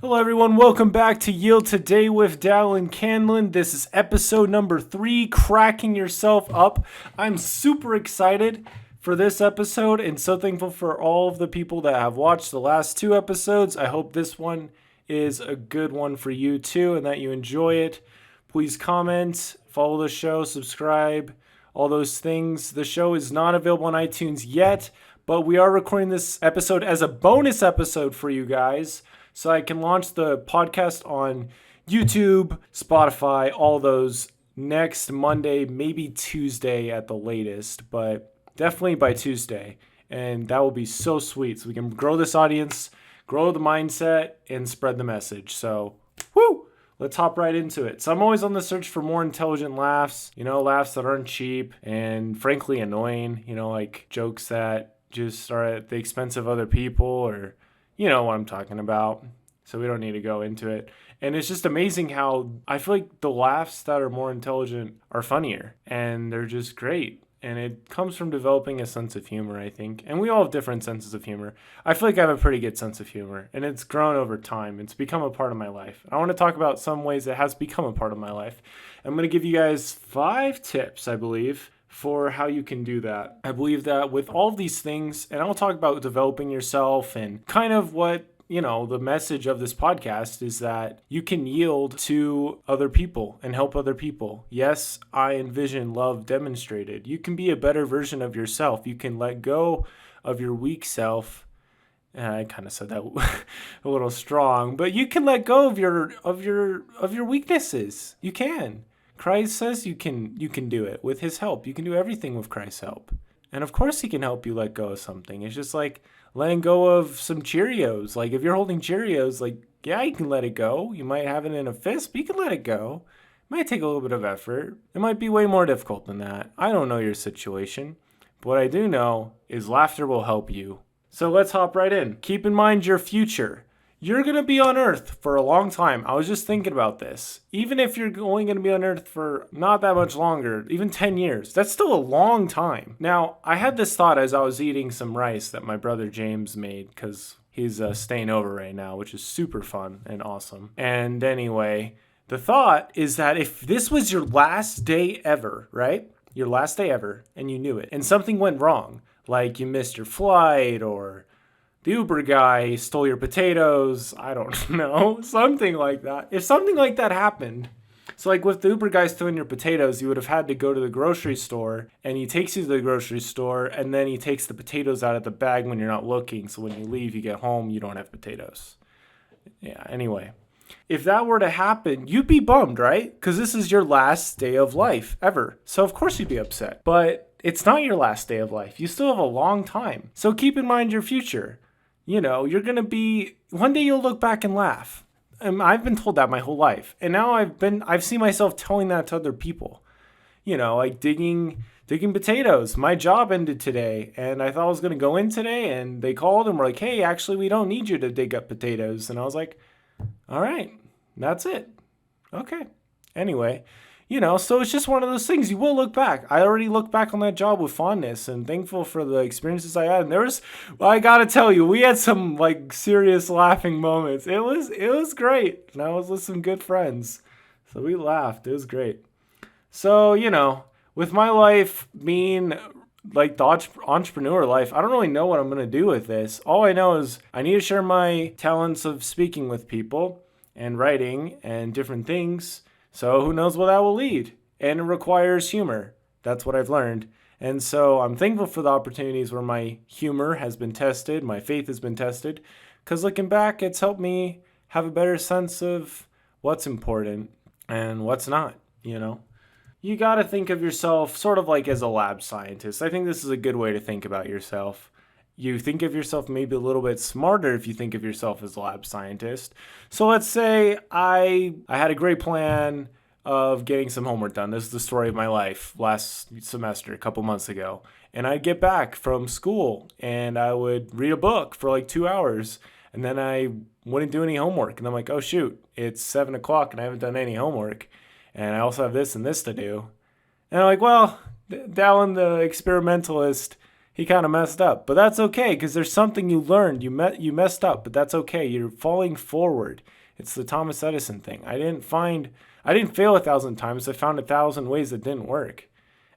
Hello everyone, welcome back to Yield Today with Dallin Candland. This is episode number 3, Cracking Yourself Up. I'm super excited for this episode and so thankful for all of the people that have watched the last 2 episodes. I hope this one is a good one for you too and that you enjoy it. Please comment, follow the show, subscribe, all those things. The show is not available on iTunes yet, but we are recording this episode as a bonus episode for you guys. So I can launch the podcast on YouTube, Spotify, all those next Monday, maybe Tuesday at the latest, but definitely by Tuesday. And that will be so sweet. So we can grow this audience, grow the mindset, and spread the message. So, let's hop right into it. So I'm always on the search for more intelligent laughs, laughs that aren't cheap and frankly annoying, like jokes that just are at the expense of other people or you know what I'm talking about, so we don't need to go into it. And it's just amazing how I feel like the laughs that are more intelligent are funnier, and they're just great. And it comes from developing a sense of humor, I think. And we all have different senses of humor. I feel like I have a pretty good sense of humor, and it's grown over time. It's become a part of my life. I want to talk about some ways it has become a part of my life. I'm going to give you guys 5 tips, I believe, for how you can do that. I believe that with all of these things, and I'll talk about developing yourself and kind of what, the message of this podcast is that you can yield to other people and help other people. Yes, I envision love demonstrated. You can be a better version of yourself. You can let go of your weak self. I kind of said that a little strong, but you can let go of your weaknesses. You can. Christ says you can do it with his help. You can do everything with Christ's help. And of course he can help you let go of something. It's just like letting go of some Cheerios. Like if you're holding Cheerios, yeah, you can let it go. You might have it in a fist, but you can let it go. It might take a little bit of effort. It might be way more difficult than that. I don't know your situation. But what I do know is laughter will help you. So let's hop right in. Keep in mind your future. You're going to be on Earth for a long time. I was just thinking about this. Even if you're only going to be on Earth for not that much longer, even 10 years, that's still a long time. Now, I had this thought as I was eating some rice that my brother James made because he's staying over right now, which is super fun and awesome. And anyway, the thought is that if this was your last day ever, right? Your last day ever, and you knew it, and something went wrong, like you missed your flight or the Uber guy stole your potatoes, I don't know, something like that. If something like that happened, so like with the Uber guy stealing your potatoes, you would have had to go to the grocery store, and he takes you to the grocery store, and then he takes the potatoes out of the bag when you're not looking, so when you leave, you get home, you don't have potatoes. Yeah, anyway. If that were to happen, you'd be bummed, right? Because this is your last day of life ever. So of course you'd be upset. But it's not your last day of life. You still have a long time. So keep in mind your future. You're going to be, one day you'll look back and laugh. And I've been told that my whole life. And now I've seen myself telling that to other people. Like digging potatoes. My job ended today and I thought I was going to go in today and they called and were like, hey, actually, we don't need you to dig up potatoes. And I was like, all right, that's it. Okay. Anyway, so it's just one of those things. You will look back. I already look back on that job with fondness and thankful for the experiences I had. And I got to tell you, we had some serious laughing moments. It was great. And I was with some good friends. So we laughed. It was great. So, with my life being the entrepreneur life, I don't really know what I'm going to do with this. All I know is I need to share my talents of speaking with people and writing and different things. So who knows where that will lead? And it requires humor. That's what I've learned. And so I'm thankful for the opportunities where my humor has been tested, my faith has been tested, because looking back, it's helped me have a better sense of what's important and what's not, You got to think of yourself sort of like as a lab scientist. I think this is a good way to think about yourself. You think of yourself maybe a little bit smarter if you think of yourself as a lab scientist. So let's say I had a great plan of getting some homework done. This is the story of my life last semester, a couple months ago. And I'd get back from school and I would read a book for 2 hours. And then I wouldn't do any homework. And I'm like, oh shoot, it's 7 o'clock and I haven't done any homework. And I also have this and this to do. And I'm like, well, Dallin, the experimentalist, he kind of messed up. But that's okay, because there's something you learned. You messed up, but that's okay. You're falling forward. It's the Thomas Edison thing. I didn't fail 1,000 times. I found 1,000 ways that didn't work.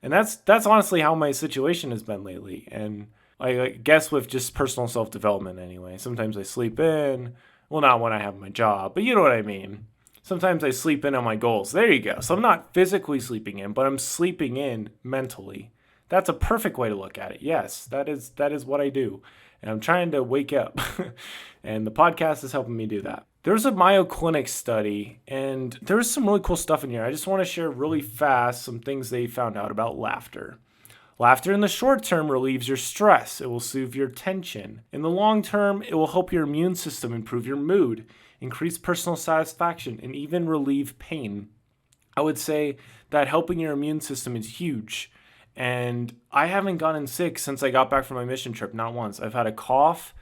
And that's honestly how my situation has been lately. And I guess with just personal self-development anyway. Sometimes I sleep in. Well, not when I have my job, but you know what I mean. Sometimes I sleep in on my goals. There you go. So I'm not physically sleeping in, but I'm sleeping in mentally. That's a perfect way to look at it. Yes, that is what I do. And I'm trying to wake up. And the podcast is helping me do that. There's a Mayo Clinic study, and there's some really cool stuff in here. I just want to share really fast some things they found out about laughter. Laughter in the short term relieves your stress. It will soothe your tension. In the long term, it will help your immune system improve your mood, increase personal satisfaction, and even relieve pain. I would say that helping your immune system is huge. And I haven't gotten sick since I got back from my mission trip, not once. I've had a cough.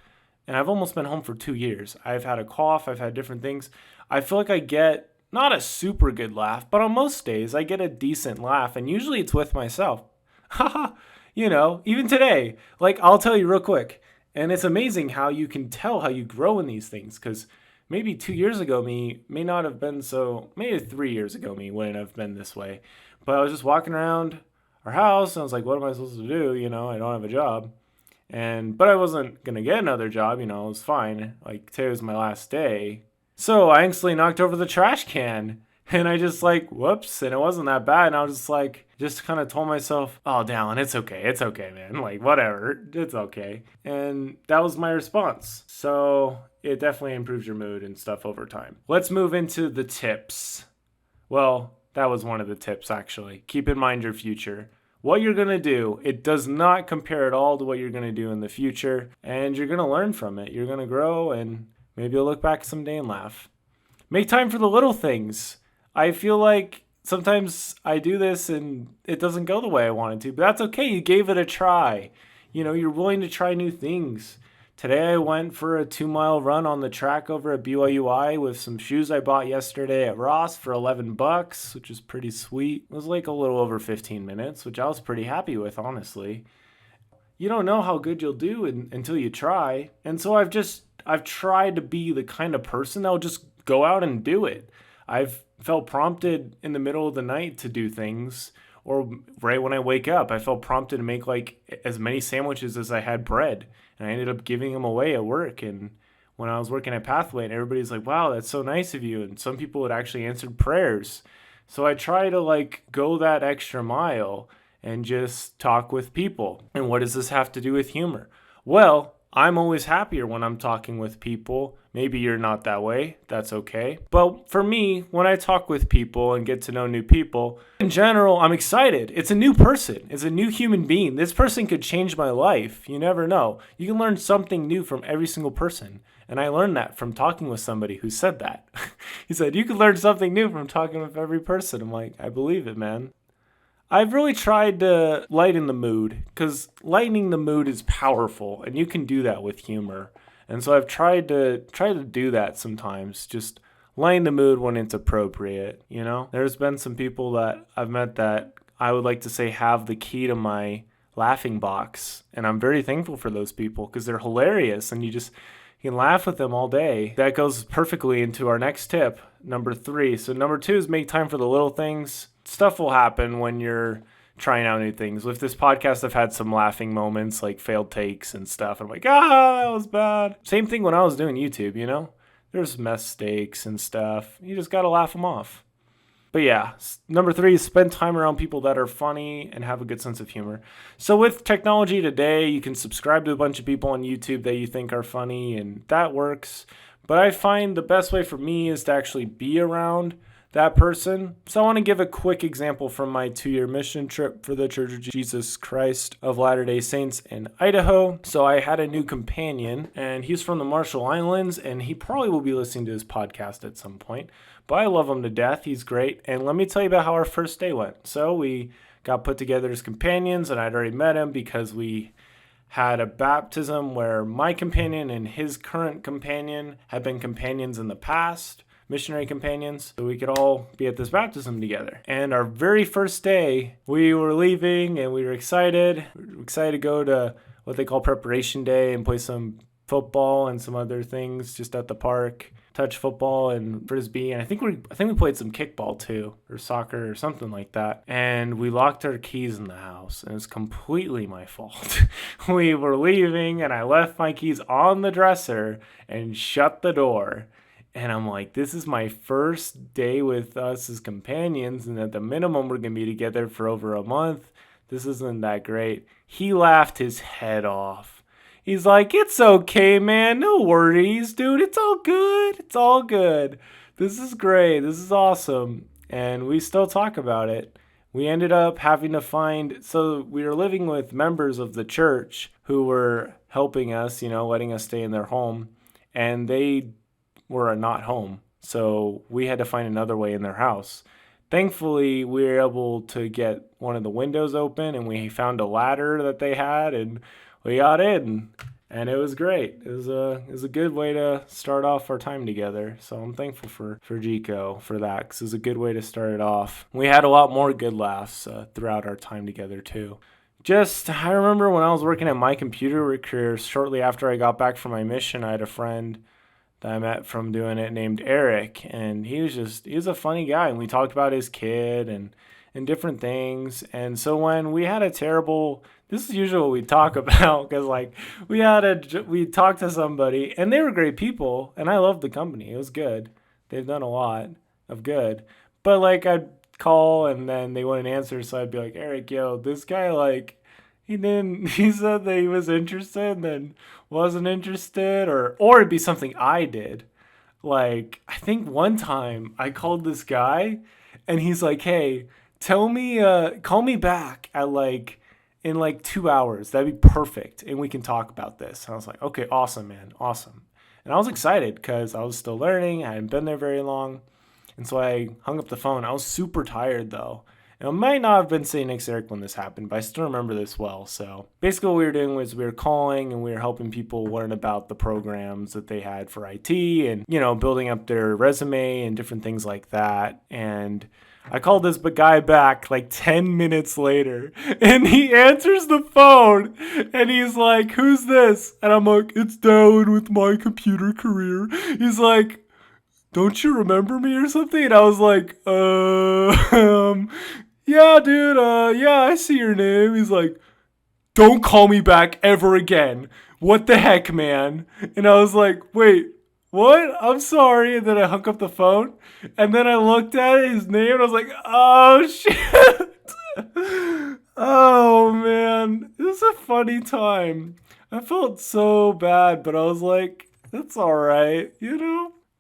And I've almost been home for 2 years. I've had a cough. I've had different things. I feel like I get not a super good laugh, but on most days I get a decent laugh. And usually it's with myself. Haha, even today. Like, I'll tell you real quick. And it's amazing how you can tell how you grow in these things. Because maybe 2 years ago me may not have been so, maybe 3 years ago me wouldn't have been this way. But I was just walking around our house and I was like, what am I supposed to do? I don't have a job. But I wasn't going to get another job, it was fine. Like, today was my last day. So I instantly knocked over the trash can. And I just whoops. And it wasn't that bad. And I was just kind of told myself, oh, Dallin, it's okay. It's okay, man. Whatever. It's okay. And that was my response. So it definitely improves your mood and stuff over time. Let's move into the tips. Well, that was one of the tips, actually. Keep in mind your future. What you're going to do, it does not compare at all to what you're going to do in the future. And you're going to learn from it. You're going to grow, and maybe you'll look back someday and laugh. Make time for the little things. I feel like sometimes I do this and it doesn't go the way I wanted to. But that's okay. You gave it a try. You're willing to try new things. Today I went for a 2-mile run on the track over at BYUI with some shoes I bought yesterday at Ross for $11, which is pretty sweet. It was a little over 15 minutes, which I was pretty happy with, honestly. You don't know how good you'll do until you try. And so I've tried to be the kind of person that will just go out and do it. I've felt prompted in the middle of the night to do things, or right when I wake up, I felt prompted to make as many sandwiches as I had bread. And I ended up giving them away at work. And when I was working at Pathway, and everybody's like, wow, that's so nice of you. And some people had actually answered prayers. So I try to go that extra mile and just talk with people. And what does this have to do with humor? Well, I'm always happier when I'm talking with people. Maybe you're not that way. That's okay. But for me, when I talk with people and get to know new people, in general, I'm excited. It's a new person. It's a new human being. This person could change my life. You never know. You can learn something new from every single person. And I learned that from talking with somebody who said that. He said, you can learn something new from talking with every person. I'm like, I believe it, man. I've really tried to lighten the mood, because lightening the mood is powerful, and you can do that with humor. And so I've tried to do that sometimes, just lighten the mood when it's appropriate, There's been some people that I've met that I would like to say have the key to my laughing box, and I'm very thankful for those people because they're hilarious, and you can laugh with them all day. That goes perfectly into our next tip, number 3. So number 2 is make time for the little things. Stuff will happen when you're trying out new things. With this podcast, I've had some laughing moments, like failed takes and stuff. I'm like, that was bad. Same thing when I was doing YouTube, There's mistakes and stuff. You just got to laugh them off. But yeah, number 3 is spend time around people that are funny and have a good sense of humor. So with technology today, you can subscribe to a bunch of people on YouTube that you think are funny, and that works. But I find the best way for me is to actually be around that person. So I want to give a quick example from my 2-year mission trip for the Church of Jesus Christ of Latter-day Saints in Idaho. So I had a new companion, and he's from the Marshall Islands, and he probably will be listening to this podcast at some point. But I love him to death. He's great. And let me tell you about how our first day went. So we got put together as companions, and I'd already met him because we had a baptism where my companion and his current companion had been companions in the past. missionary companions, so we could all be at this baptism together. And our very first day, we were leaving and we were excited. We were excited to go to what they call preparation day and play some football and some other things just at the park. Touch football and frisbee, and I think we played some kickball too, or soccer or something like that. And we locked our keys in the house, and it's completely my fault. We were leaving, and I left my keys on the dresser and shut the door. And I'm like, this is my first day with us as companions, and at the minimum we're gonna be together for over a month. This isn't that great. He laughed his head off. He's like, it's okay, man. No worries, dude. It's all good. It's all good. This is great. This is awesome. And we still talk about it. We ended up having to so we were living with members of the church who were helping us, letting us stay in their home. And they were not home. So we had to find another way in their house. Thankfully, we were able to get one of the windows open, and we found a ladder that they had, and we got in, and it was great. It was a good way to start off our time together. So I'm thankful for Jico for that, because it was a good way to start it off. We had a lot more good laughs throughout our time together too. I remember when I was working at my computer career, shortly after I got back from my mission, I had a friend that I met from doing it named Eric, and he was a funny guy, and we talked about his kid and different things. And so when we had this is usually what we talk about, because we talked to somebody, and they were great people, and I loved the company. It was good. They've done a lot of good. But I'd call, and then they wouldn't answer, so I'd be like, Eric, yo, this guy, he said that he was interested, then wasn't interested, or it'd be something I did. I think one time I called this guy, and he's like, hey, call me back at in 2 hours. That'd be perfect, and we can talk about this. And I was like, okay, awesome, man, awesome. And I was excited because I was still learning. I hadn't been there very long. And so I hung up the phone. I was super tired, though. And I might not have been St. Nick's Eric when this happened, but I still remember this well. So basically what we were doing was we were calling, and we were helping people learn about the programs that they had for IT and, building up their resume and different things like that. And I called this guy back 10 minutes later, and he answers the phone, and he's like, who's this? And I'm like, it's Dallin with my computer career. He's like, don't you remember me or something? And I was like, yeah, dude, yeah, I see your name. He's like, don't call me back ever again. What the heck, man? And I was like, wait, what? I'm sorry. And then I hung up the phone. And then I looked at his name, and I was like, oh, shit. Oh, man. This is a funny time. I felt so bad, but I was like, that's all right,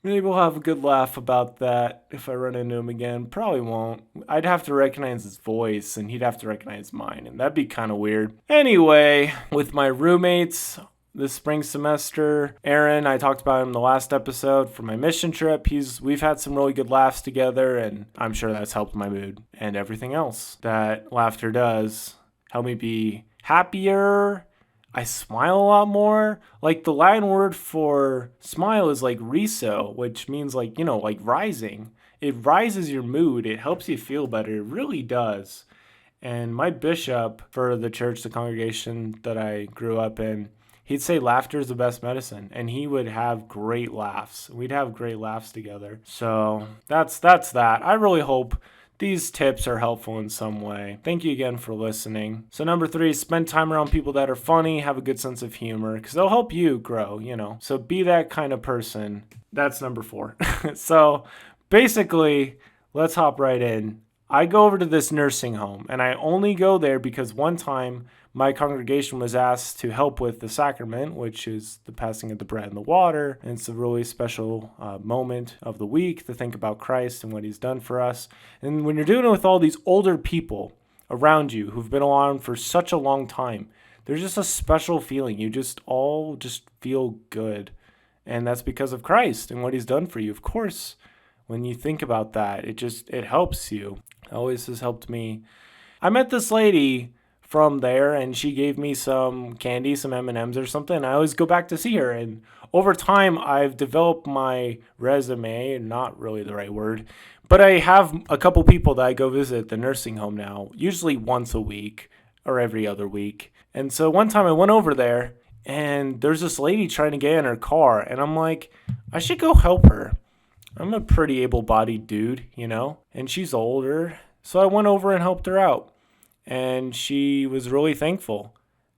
Maybe we'll have a good laugh about that if I run into him again. Probably won't. I'd have to recognize his voice, and he'd have to recognize mine, and that'd be kind of weird. Anyway, with my roommates this spring semester, Aaron, I talked about him in the last episode for my mission trip. We've had some really good laughs together, and I'm sure that's helped my mood and everything else that laughter does. Help me be happier. I smile a lot more. The Latin word for smile is riso, which means rising. It rises your mood. It helps you feel better. It really does. And my bishop for the church, the congregation that I grew up in, he'd say laughter is the best medicine, and he would have great laughs. We'd have great laughs together. So that's that. I really hope these tips are helpful in some way. Thank you again for listening. So number 3, spend time around people that are funny, have a good sense of humor, because they'll help you grow, So be that kind of person. That's number 4. So basically, let's hop right in. I go over to this nursing home, and I only go there because one time my congregation was asked to help with the sacrament, which is the passing of the bread and the water. And it's a really special moment of the week to think about Christ and what he's done for us. And when you're doing it with all these older people around you who've been around for such a long time, there's just a special feeling. You just all just feel good. And that's because of Christ and what he's done for you. Of course, when you think about that, it helps you. It always has helped me. I met this lady from there, and she gave me some candy, some M&Ms or something. I always go back to see her, and over time I've developed my resume, not really the right word, but I have a couple people that I go visit at the nursing home now, usually once a week or every other week. And so one time I went over there, and there's this lady trying to get in her car, and I'm like, I should go help her. I'm a pretty able-bodied dude, and she's older. So I went over and helped her out, and she was really thankful.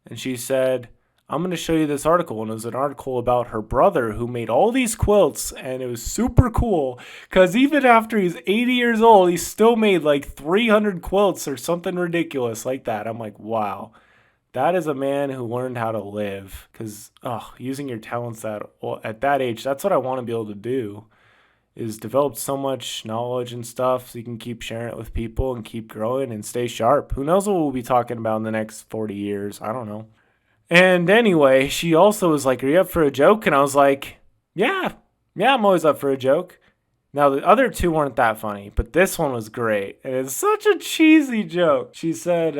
And she said, I'm going to show you this article. And it was an article about her brother who made all these quilts, and it was super cool because even after he's 80 years old, he still made like 300 quilts or something ridiculous like that. I'm like, wow. That is a man who learned how to live, because using your talents at that age, that's what I want to be able to do, is develop so much knowledge and stuff so you can keep sharing it with people and keep growing and stay sharp. Who knows what we'll be talking about in the next 40 years? I don't know. And anyway, she also was like, are you up for a joke? And I was like, yeah, I'm always up for a joke. Now, the other two weren't that funny, but this one was great. And it's such a cheesy joke. She said,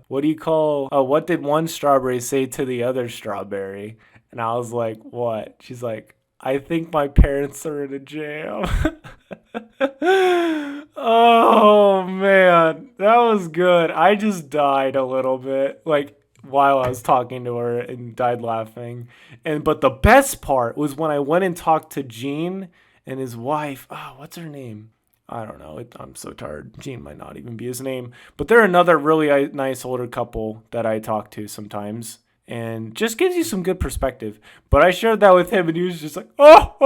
what did one strawberry say to the other strawberry? And I was like, what? She's like, I think my parents are in a jam. Oh, man. That was good. I just died a little bit, while I was talking to her, and died laughing. But the best part was when I went and talked to Gene and his wife. What's her name? I don't know. I'm so tired. Gene might not even be his name. But they're another really nice older couple that I talk to sometimes. And just gives you some good perspective. But I shared that with him, and he was just like, oh.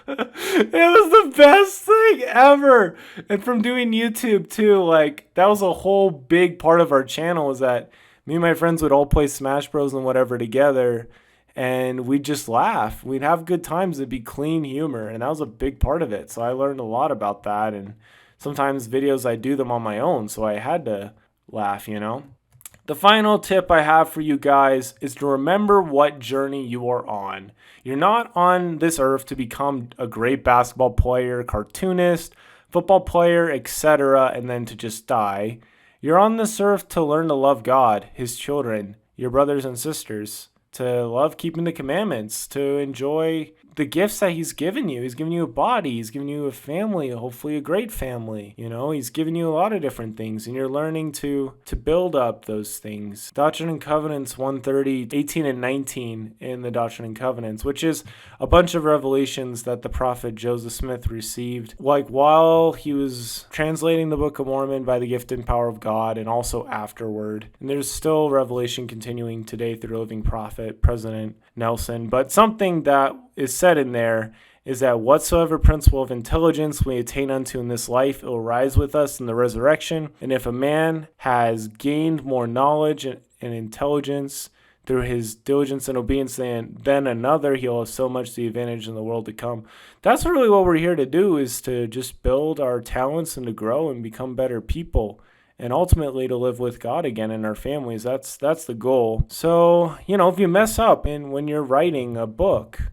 It was the best thing ever. And from doing YouTube too, that was a whole big part of our channel, was that me and my friends would all play Smash Bros and whatever together. And we'd just laugh. We'd have good times. It'd be clean humor. And that was a big part of it. So I learned a lot about that. And sometimes videos, I do them on my own. So I had to laugh, The final tip I have for you guys is to remember what journey you are on. You're not on this earth to become a great basketball player, cartoonist, football player, etc., and then to just die. You're on this earth to learn to love God, His children, your brothers and sisters, to love keeping the commandments, to enjoy the gifts that He's given you. He's given you a body. He's given you a family, hopefully a great family. He's given you a lot of different things, and you're learning to build up those things. Doctrine and Covenants 130, 18 and 19 in the Doctrine and Covenants, which is a bunch of revelations that the prophet Joseph Smith received, while he was translating the Book of Mormon by the gift and power of God, and also afterward. And there's still revelation continuing today through the living prophet, President Nelson. But something that is said in there is that whatsoever principle of intelligence we attain unto in this life, it will rise with us in the resurrection. And if a man has gained more knowledge and intelligence through his diligence and obedience than another, he'll have so much the advantage in the world to come. That's really what we're here to do, is to just build our talents and to grow and become better people. And ultimately to live with God again in our families. That's the goal. So, if you mess up when you're writing a book,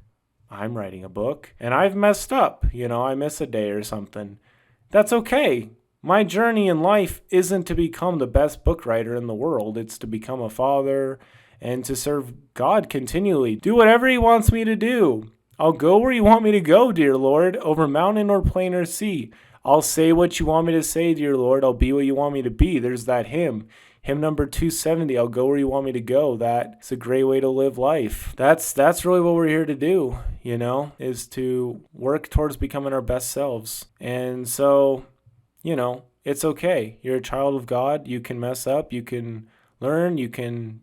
I'm writing a book, and I've messed up, I miss a day or something. That's okay. My journey in life isn't to become the best book writer in the world. It's to become a father and to serve God continually. Do whatever He wants me to do. I'll go where You want me to go, dear Lord, over mountain or plain or sea. I'll say what You want me to say, dear Lord. I'll be what You want me to be. There's that hymn number 270. I'll go where You want me to go. That's a great way to live life. That's really what we're here to do, is to work towards becoming our best selves. And so, it's okay. You're a child of God. You can mess up. You can learn. You can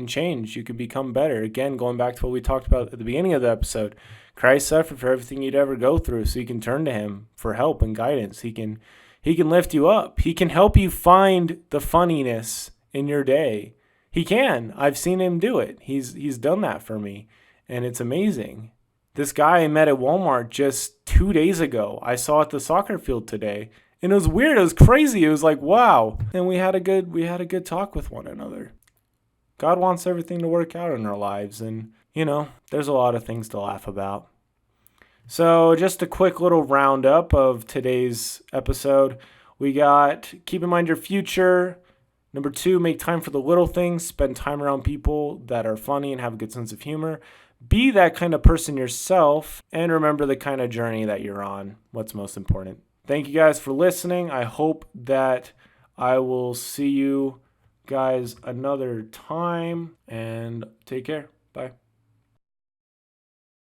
change. You can become better. Again, going back to what we talked about at the beginning of the episode, Christ suffered for everything you'd ever go through, so you can turn to Him for help and guidance. He can lift you up. He can help you find the funniness in your day. He can. I've seen Him do it. He's done that for me, and it's amazing. This guy I met at Walmart just 2 days ago, I saw at the soccer field today, and it was weird. It was crazy. It was like, wow. And we had a good talk with one another. God wants everything to work out in our lives, and there's a lot of things to laugh about. So just a quick little roundup of today's episode. We got keep in mind your future, Number 2, make time for the little things. Spend time around people that are funny and have a good sense of humor. Be that kind of person yourself, and remember the kind of journey that you're on. What's most important. Thank you guys for listening. I hope that I will see you guys another time, and take care. Bye.